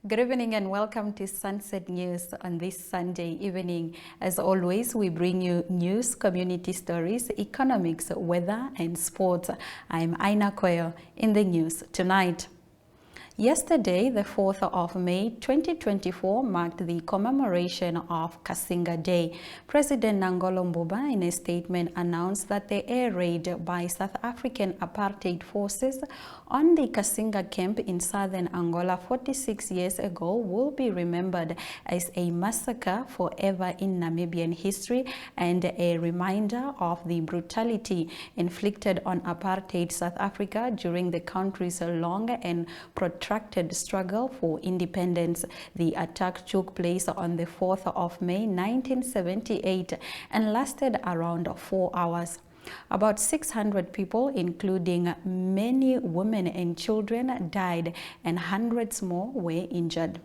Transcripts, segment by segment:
Good evening and welcome to Sunset News on this Sunday evening. As always, we bring you news, community stories, economics, weather and sports. I'm Aina Koyo in the news tonight. Yesterday, the 4th of May 2024, marked the commemoration of Kasinga Day. President Nangolo Mbuba, in a statement, announced that the air raid by South African apartheid forces on the Kasinga camp in southern Angola 46 years ago will be remembered as a massacre forever in Namibian history and a reminder of the brutality inflicted on apartheid South Africa during the country's long and protracted struggle for independence. The attack took place on the 4th of May 1978 and lasted around 4 hours. About 600 people, including many women and children, died and hundreds more were injured.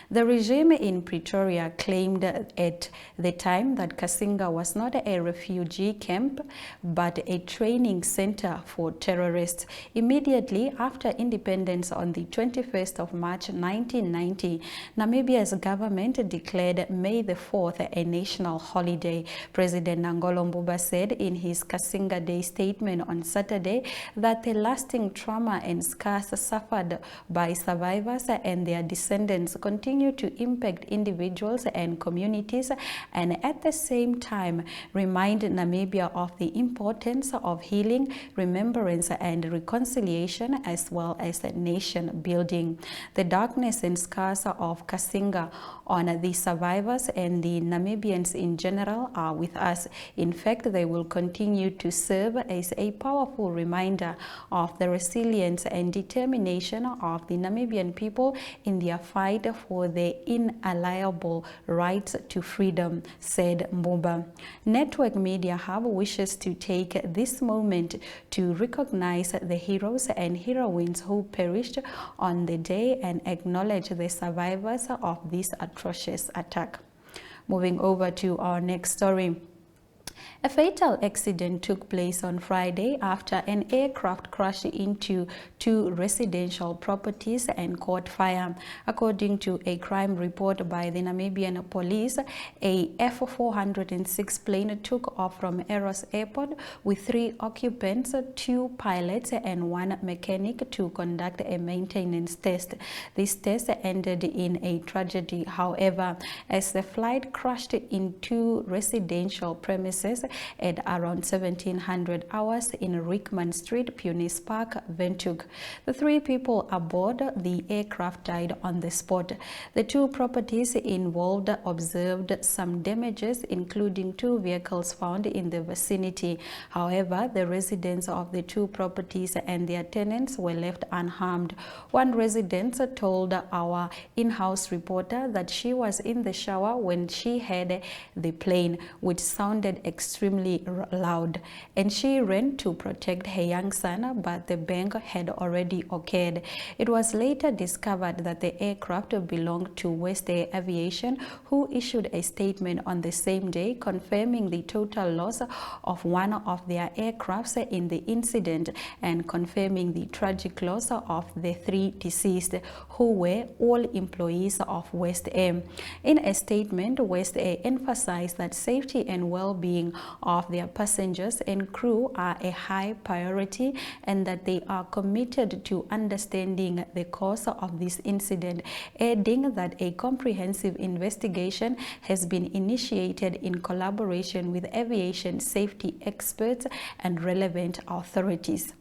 The regime in Pretoria claimed at the time that Kasinga was not a refugee camp but a training center for terrorists. Immediately after independence on the 21st of March 1990, Namibia's government declared May the 4th a national holiday. President Nangolo Mbuba said in his Kasinga Day statement on Saturday that the lasting trauma and scars suffered by survivors and their descendants continue to impact individuals and communities, and at the same time remind Namibia of the importance of healing, remembrance and reconciliation, as well as nation building. The darkness and scars of Kasinga on the survivors and the Namibians in general are with us. In fact, they will continue to serve as a powerful reminder of the resilience and determination of the Namibian people in their fight for their inalienable rights to freedom, said Mbuba. Network Media Hub wishes to take this moment to recognize the heroes and heroines who perished on the day and acknowledge the survivors of this atrocious attack. Moving over to our next story. A fatal accident took place on Friday after an aircraft crashed into two residential properties and caught fire. According to a crime report by the Namibian police, a F-406 plane took off from Eros Airport with 3 occupants, 2 pilots and 1 mechanic to conduct a maintenance test. This test ended in a tragedy, however, as the flight crashed into residential premises at around 1700 hours in Rickman Street, Punis Park, Windhoek. The 3 people aboard the aircraft died on the spot. The 2 properties involved observed some damages, including 2 vehicles found in the vicinity. However, the residents of the 2 properties and their tenants were left unharmed. One resident told our in-house reporter that she was in the shower when she heard the plane, which sounded extremely loud, and she ran to protect her young son, but the bang had already occurred. It was later discovered that the aircraft belonged to West Air Aviation, who issued a statement on the same day confirming the total loss of one of their aircrafts in the incident and confirming the tragic loss of the 3 deceased, who were all employees of West Air. In a statement, West Air emphasized that safety and well-being of their passengers and crew are a high priority and that they are committed to understanding the cause of this incident, adding that a comprehensive investigation has been initiated in collaboration with aviation safety experts and relevant authorities.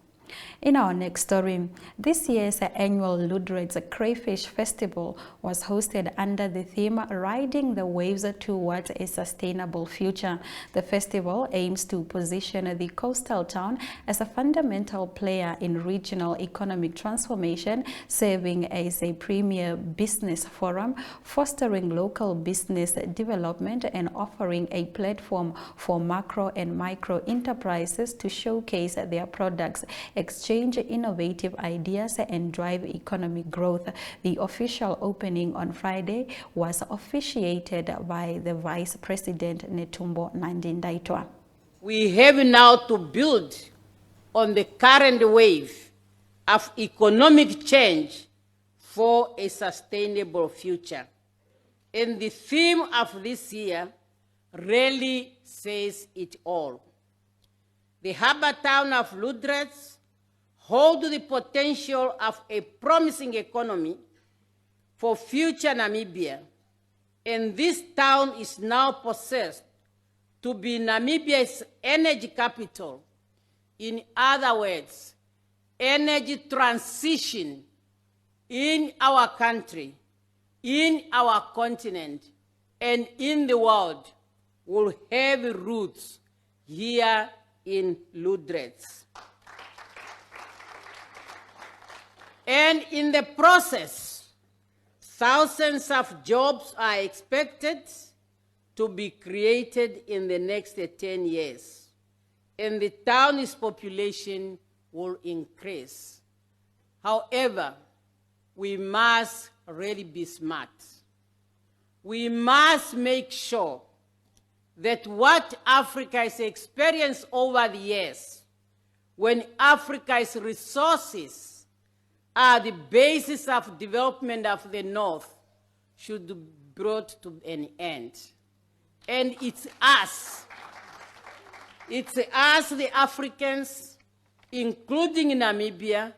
In our next story, this year's annual Ludrates Crayfish Festival was hosted under the theme Riding the Waves Towards a Sustainable Future. The festival aims to position the coastal town as a fundamental player in regional economic transformation, serving as a premier business forum, fostering local business development, and offering a platform for macro and micro enterprises to showcase their products, exchange innovative ideas and drive economic growth. The official opening on Friday was officiated by the Vice President Netumbo Nandi-Ndaitwah. We have now to build on the current wave of economic change for a sustainable future. And the theme of this year really says it all. The harbour town of Luderitz holds the potential of a promising economy for future Namibia, and this town is now poised to be Namibia's energy capital. In other words, energy transition in our country, in our continent, and in the world will have roots here in Luderitz. And in the process, thousands of jobs are expected to be created in the next 10 years, and the town's population will increase. However, we must really be smart. We must make sure that what Africa has experienced over the years, when Africa's resources are the basis of development of the North, should be brought to an end. And it's us, the Africans, including Namibia,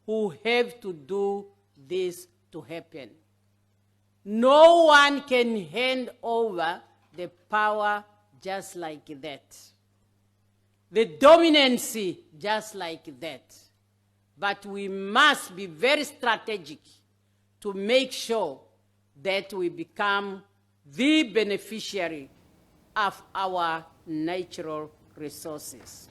who have to do this to happen. No one can hand over the power just like that, the dominancy just like that. But we must be very strategic to make sure that we become the beneficiary of our natural resources.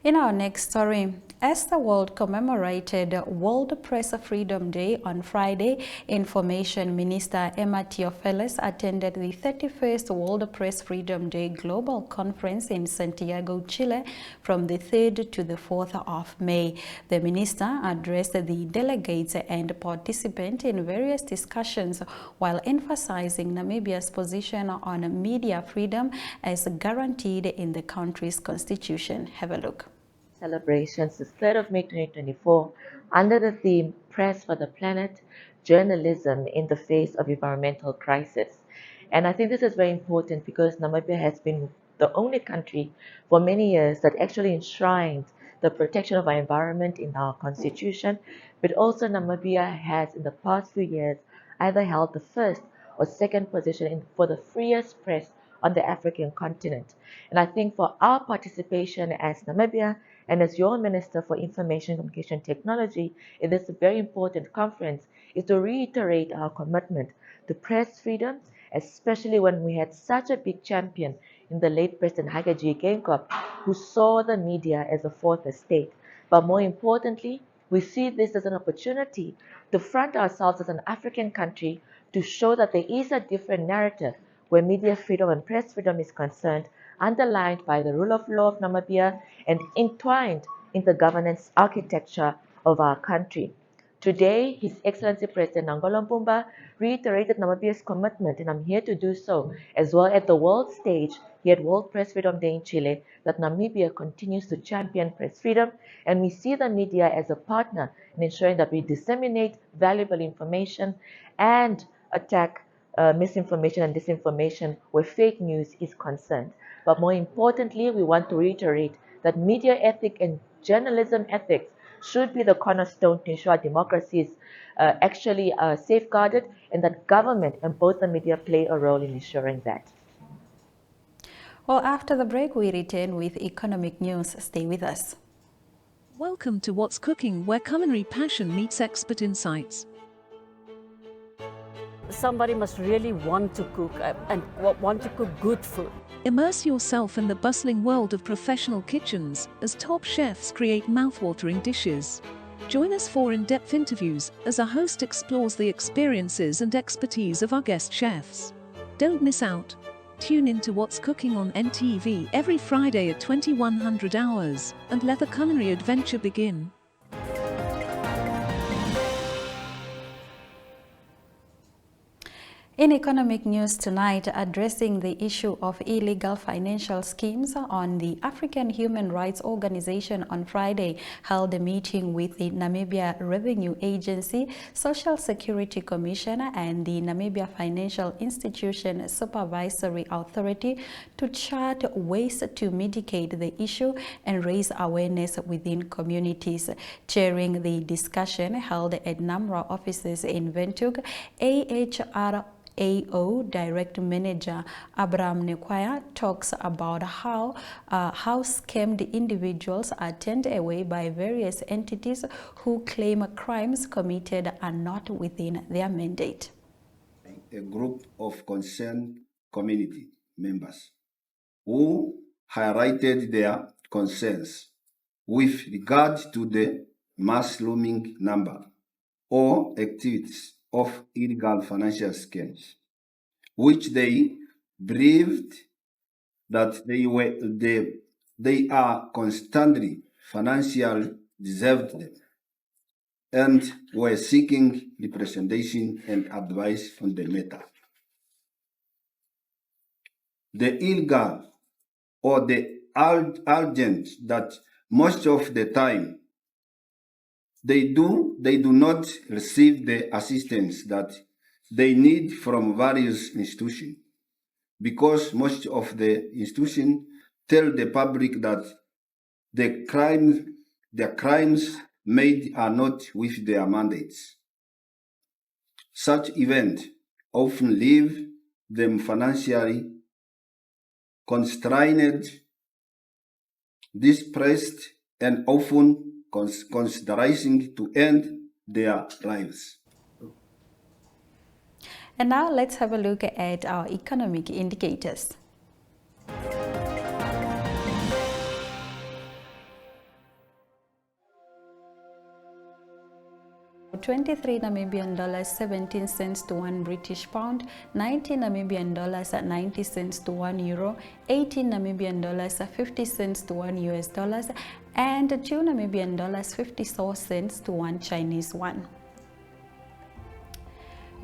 In our next story, as the world commemorated World Press Freedom Day on Friday, Information Minister Emma Theopheles attended the 31st World Press Freedom Day Global Conference in Santiago, Chile from the 3rd to the 4th of May. The minister addressed the delegates and participants in various discussions while emphasizing Namibia's position on media freedom as guaranteed in the country's constitution. Have a look. Celebrations the 3rd of May 2024 under the theme Press for the Planet, Journalism in the Face of Environmental Crisis. And I think this is very important because Namibia has been the only country for many years that actually enshrined the protection of our environment in our constitution, but also Namibia has in the past few years either held the first or second position for the freest press on the African continent. And I think for our participation as Namibia and as your Minister for Information and Communication Technology in this very important conference is to reiterate our commitment to press freedom, especially when we had such a big champion in the late President Hage Geingob, who saw the media as a fourth estate. But more importantly, we see this as an opportunity to front ourselves as an African country to show that there is a different narrative where media freedom and press freedom is concerned, underlined by the rule of law of Namibia and entwined in the governance architecture of our country. Today, His Excellency President Nangolo Mbumba reiterated Namibia's commitment, and I'm here to do so, as well at the world stage here at World Press Freedom Day in Chile, that Namibia continues to champion press freedom, and we see the media as a partner in ensuring that we disseminate valuable information and attack misinformation and disinformation where fake news is concerned. But more importantly, we want to reiterate that media ethics and journalism ethics should be the cornerstone to ensure democracy is actually safeguarded, and that government and both the media play a role in ensuring that. Well, after the break, we return with economic news. Stay with us. Welcome to What's Cooking, where culinary passion meets expert insights. Somebody must really want to cook and want to cook good food. Immerse yourself in the bustling world of professional kitchens as top chefs create mouthwatering dishes. Join us for in-depth interviews as our host explores the experiences and expertise of our guest chefs. Don't miss out. Tune in to What's Cooking on NTV every Friday at 2100 hours and let the culinary adventure begin. In economic news tonight, addressing the issue of illegal financial schemes on the African Human Rights Organization on Friday held a meeting with the Namibia Revenue Agency, Social Security Commission and the Namibia Financial Institution Supervisory Authority to chart ways to mitigate the issue and raise awareness within communities. Chairing the discussion held at NAMRA offices in Windhoek, AHRAO Direct Manager Abraham Nekwaya talks about how scammed individuals are turned away by various entities who claim crimes committed are not within their mandate. A group of concerned community members who highlighted their concerns with regard to the mass looming number or activities of illegal financial schemes, which they believed that they are constantly financially deserved them, and were seeking representation and advice on the matter. The illegal or the urgent that most of the time they do not receive the assistance that they need from various institutions, because most of the institutions tell the public that the crimes made are not with their mandates. Such events often leave them financially constrained, distressed, and often considering to end their lives. And now let's have a look at our economic indicators. $23 Namibian dollars 17 cents to 1 British pound, 19 Namibian dollars 90 cents to 1 euro, 18 Namibian dollars 50 cents to 1 US dollars, and 2 Namibian dollars 54 cents to 1 Chinese yuan.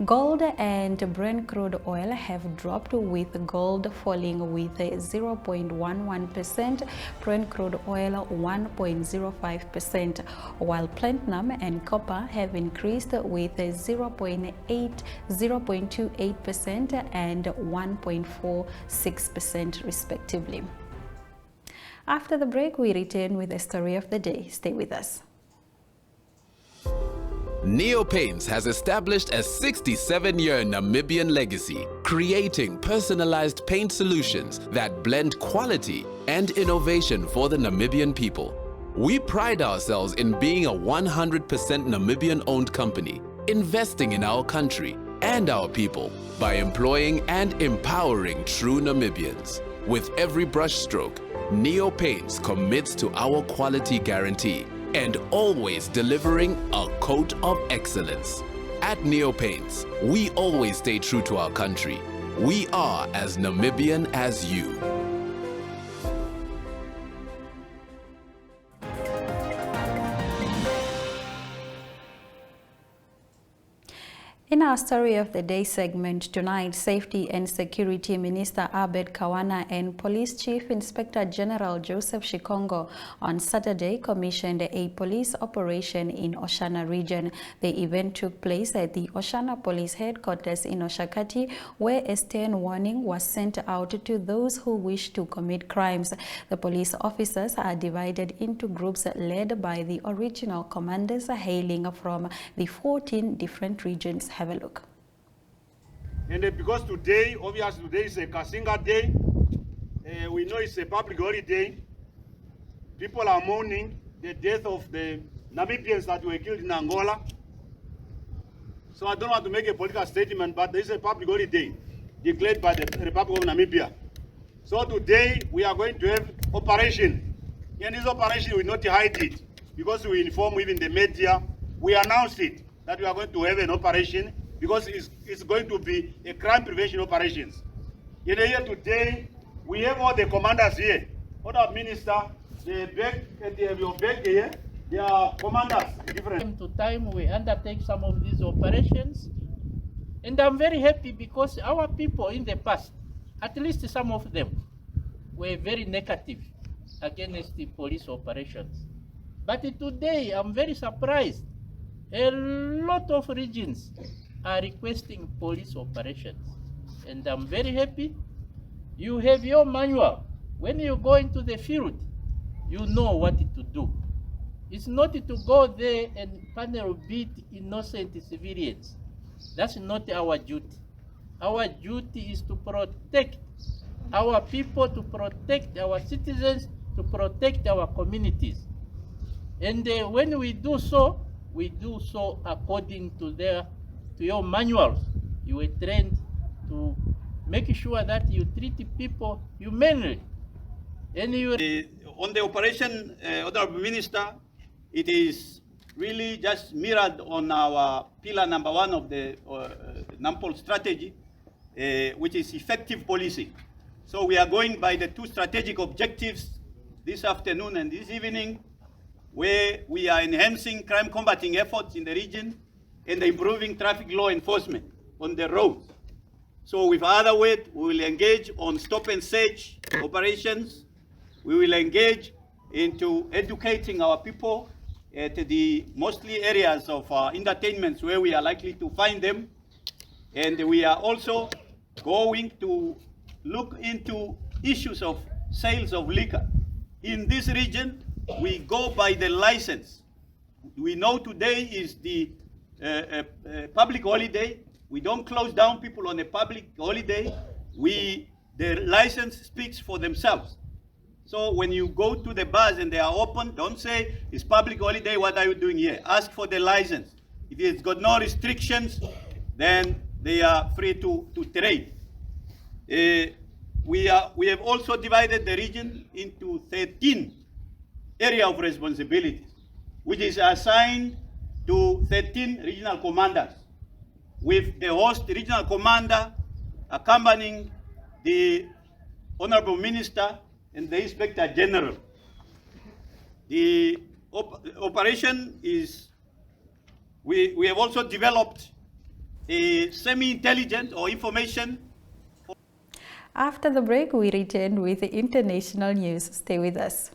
Gold and Brent crude oil have dropped, with gold falling with 0.11%, Brent crude oil 1.05%, while platinum and copper have increased with 0.28% and 1.46% respectively. After the break, we return with the story of the day. Stay with us. Neo Paints has established a 67-year Namibian legacy, creating personalized paint solutions that blend quality and innovation for the Namibian people. We pride ourselves in being a 100% Namibian-owned company, investing in our country and our people by employing and empowering true Namibians. With every brushstroke, Neo Paints commits to our quality guarantee and always delivering a coat of excellence. At Neo Paints, we always stay true to our country. We are as Namibian as you. In our Story of the Day segment tonight, Safety and Security Minister Abed Kawana and Police Chief Inspector General Joseph Shikongo on Saturday commissioned a police operation in Oshana region. The event took place at the Oshana Police Headquarters in Oshakati, where a stern warning was sent out to those who wish to commit crimes. The police officers are divided into groups led by the original commanders hailing from the 14 different regions. Have a look. And because today, obviously today is a Kasinga Day, we know it's a public holiday. People are mourning the death of the Namibians that were killed in Angola. So I don't want to make a political statement, but there is a public holiday declared by the Republic of Namibia. So today we are going to have operation. And this operation will not hide it, because we inform even the media. We announced it, that we are going to have an operation, because it's going to be a crime prevention operations. In here today, we have all the commanders here. All the minister, your back here, they are commanders. Different. Time to time, we undertake some of these operations And I'm very happy because our people in the past, at least some of them, were very negative against the police operations. But today, I'm very surprised. A lot of regions are requesting police operations. And I'm very happy. You have your manual. When you go into the field, you know what to do. It's not to go there and panel beat innocent civilians. That's not our duty. Our duty is to protect our people, to protect our citizens, to protect our communities. And when we do so according to your manuals. You were trained to make sure that you treat people humanely. And you on the operation, Honorable Minister, it is really just mirrored on our pillar number 1 of the NAMPOL strategy, which is effective policing. So we are going by the 2 strategic objectives this afternoon and this evening, where we are enhancing crime combating efforts in the region and improving traffic law enforcement on the roads. So with other words, we will engage on stop and search operations. We will engage into educating our people at the mostly areas of entertainments where we are likely to find them. And we are also going to look into issues of sales of liquor. In this region, we go by the license. We know today is the public holiday. We don't close down people on a public holiday. The license speaks for themselves. So when you go to the bars and they are open, don't say, it's public holiday, what are you doing here? Ask for the license. If it's got no restrictions, then they are free to trade. We have also divided the region into 13 areas of responsibilities, which is assigned to 13 regional commanders, with the host regional commander accompanying the Honorable Minister and the Inspector General. The operation is, we have also developed a semi-intelligent or information. After the break, we return with the international news. Stay with us.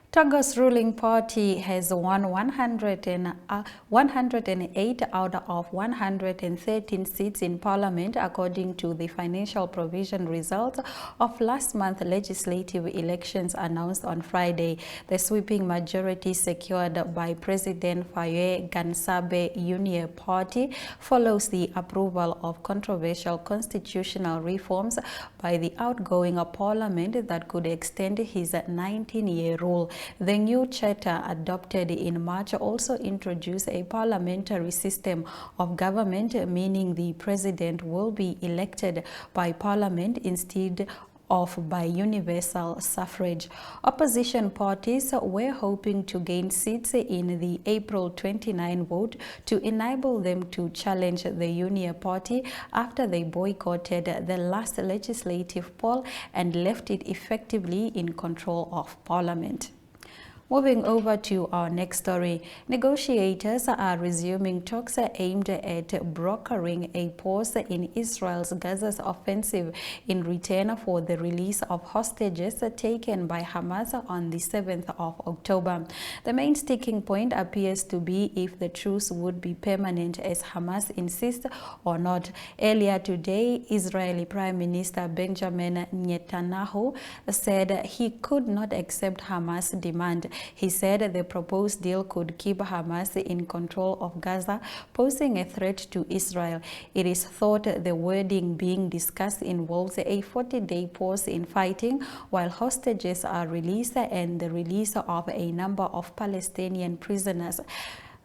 Togo's ruling party has won 108 out of 113 seats in parliament, according to the financial provision results of last month's legislative elections announced on Friday. The sweeping majority secured by President Faye Gnassingbe Union Party follows the approval of controversial constitutional reforms by the outgoing parliament that could extend his 19-year rule. The new charter adopted in March also introduced a parliamentary system of government, meaning the president will be elected by parliament instead of by universal suffrage. Opposition parties were hoping to gain seats in the April 29 vote to enable them to challenge the Union Party after they boycotted the last legislative poll and left it effectively in control of parliament. Moving over to our next story, negotiators are resuming talks aimed at brokering a pause in Israel's Gaza's offensive in return for the release of hostages taken by Hamas on the 7th of October. The main sticking point appears to be if the truce would be permanent, as Hamas insists, or not. Earlier today, Israeli Prime Minister Benjamin Netanyahu said he could not accept Hamas' demand. He said the proposed deal could keep Hamas in control of Gaza, posing a threat to Israel. It is thought the wording being discussed involves a 40-day pause in fighting while hostages are released and the release of a number of Palestinian prisoners.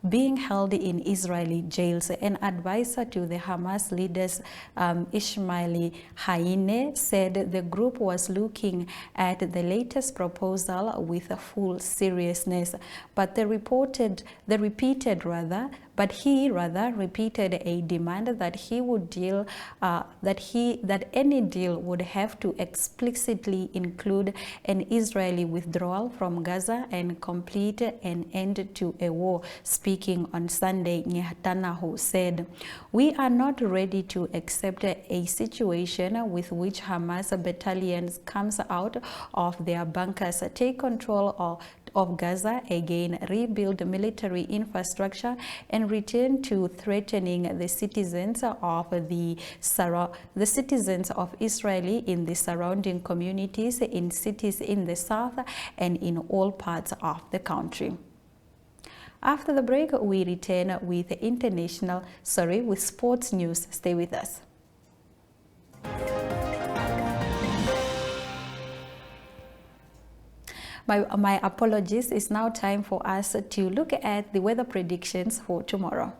being held in Israeli jails. An advisor to the Hamas leaders, Ismaili Haniyeh, said the group was looking at the latest proposal with a full seriousness, but he repeated a demand that he would deal that any deal would have to explicitly include an Israeli withdrawal from Gaza and complete an end to a war. Speaking on Sunday, Netanyahu said, "We are not ready to accept a situation with which Hamas battalions comes out of their bunkers, take control of Gaza again, rebuild military infrastructure, and return to threatening the citizens of Israel in the surrounding communities, in cities in the south, and in all parts of the country." After the break, we return with sports news. Stay with us. My apologies. It's now time for us to look at the weather predictions for tomorrow.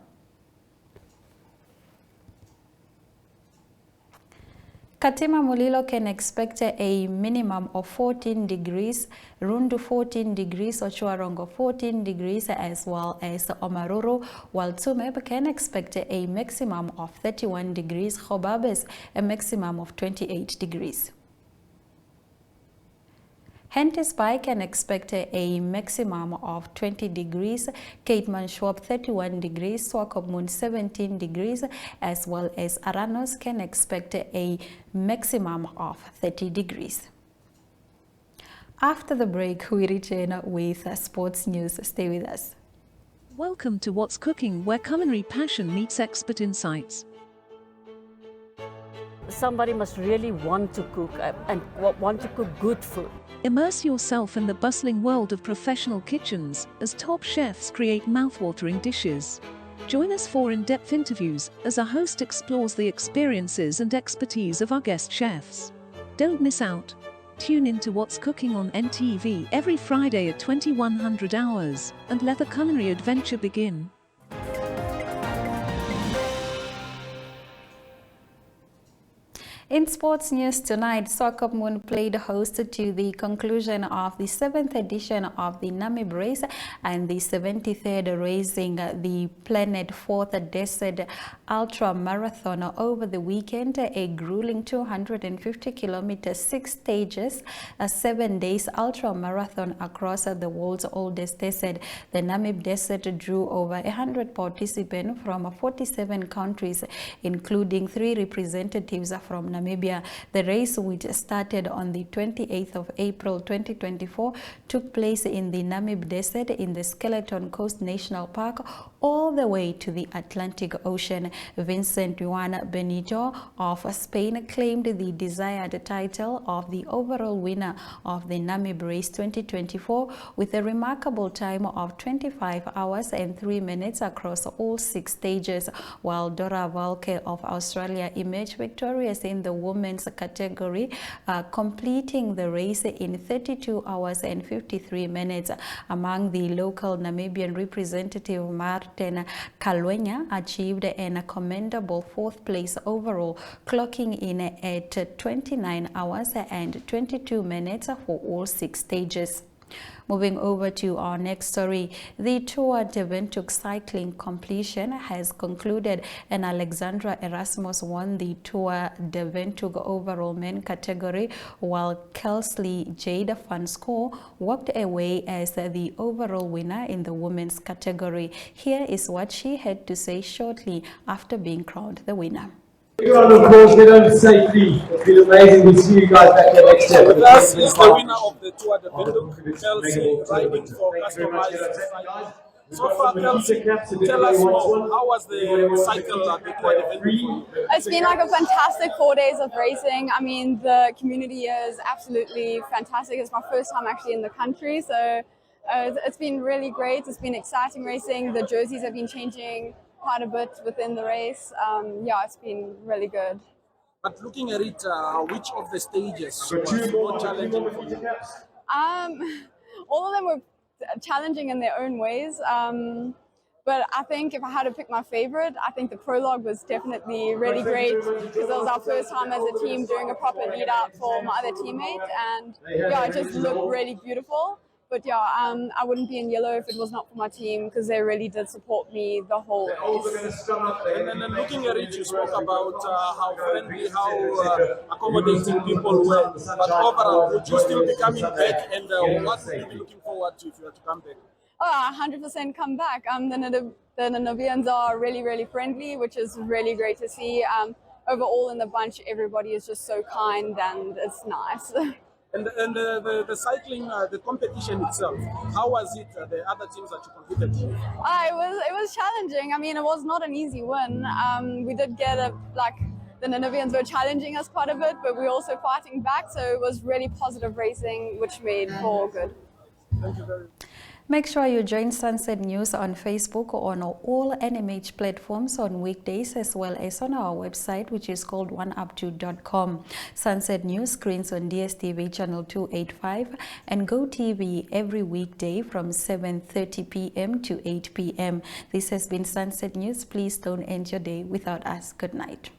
Katima Mulilo can expect a minimum of 14 degrees, Rundu 14 degrees, Ochuarongo 14 degrees, as well as Omaruru, while Tumeb can expect a maximum of 31 degrees, Hobabes a maximum of 28 degrees. Hentis Bay can expect a maximum of 20 degrees, Keetmanshoop 31 degrees, Swakopmund 17 degrees, as well as Aranos can expect a maximum of 30 degrees. After the break, we return with sports news. Stay with us. Welcome to What's Cooking, where culinary passion meets expert insights. Somebody must really want to cook and want to cook good food. Immerse yourself in the bustling world of professional kitchens as top chefs create mouthwatering dishes. Join us for in-depth interviews as our host explores the experiences and expertise of our guest chefs. Don't miss out. Tune in to What's Cooking on NTV every Friday at 2100 hours and let the culinary adventure begin. In sports news tonight, Swakopmund played host to the conclusion of the 7th edition of the Namib Race and the 73rd Racing the Planet 4th Desert Ultra Marathon over the weekend. A grueling 250 kilometers, 6 stages, a 7 days ultra marathon across the world's oldest desert. The Namib Desert drew over 100 participants from 47 countries, including 3 representatives from Namibia. The race, which started on the 28th of April 2024, took place in the Namib Desert in the Skeleton Coast National Park all the way to the Atlantic Ocean. Vincent Juan Benito of Spain claimed the desired title of the overall winner of the Namib Race 2024 with a remarkable time of 25 hours and 3 minutes across all 6 stages, while Dora Valke of Australia emerged victorious in the women's category, completing the race in 32 hours and 53 minutes. Among the local Namibian representative, Martin Kalwenya achieved a commendable 4th place overall, clocking in at 29 hours and 22 minutes for all 6 stages. Moving over to our next story, the Tour de Windhoek cycling completion has concluded, and Alexandra Erasmus won the Tour de Windhoek overall men category, while Kelsey Jade van Schoor walked away as the overall winner in the women's category. Here is what she had to say shortly after being crowned the winner. Of course, get home safely. It's been amazing to see you guys back there next year. With us is the winner of the Tour de Windhoek, Kelsey, riding for Customized Cycling. So far, Kelsey, tell us more. How was the cycle at the Tour de Windhoek? It's been like a fantastic 4 days of racing. I mean, the community is absolutely fantastic. It's my first time actually in the country, so it's been really great. It's been exciting racing. The jerseys have been changing quite a bit within the race. Yeah, it's been really good. But looking at it, which of the stages was more challenging for you? All of them were challenging in their own ways. But I think if I had to pick my favorite, I think the prologue was definitely really great because it was our first time as a team doing a proper lead up for my other teammate, and yeah, it just looked really beautiful. But yeah, I wouldn't be in yellow if it was not for my team because they really did support me the whole race. And then looking at it, you spoke about how friendly, how accommodating people were. But overall, would you still be coming back? And what would you be looking forward to if you were to come back? Oh, 100% come back. The Namibians are really, really friendly, which is really great to see. Overall in the bunch, everybody is just so kind and it's nice. And the cycling, the competition itself, how was it, the other teams that you competed with? It was challenging. I mean, it was not an easy win. We did get the Namibians were challenging us quite a bit, but we were also fighting back, so it was really positive racing, which made for good. Thank you very much. Make sure you join Sunset News on Facebook or on all NMH platforms on weekdays, as well as on our website, which is called oneup2.com. Sunset News screens on DSTV channel 285 and GoTV every weekday from 7:30 p.m. to 8 p.m. This has been Sunset News. Please don't end your day without us. Good night.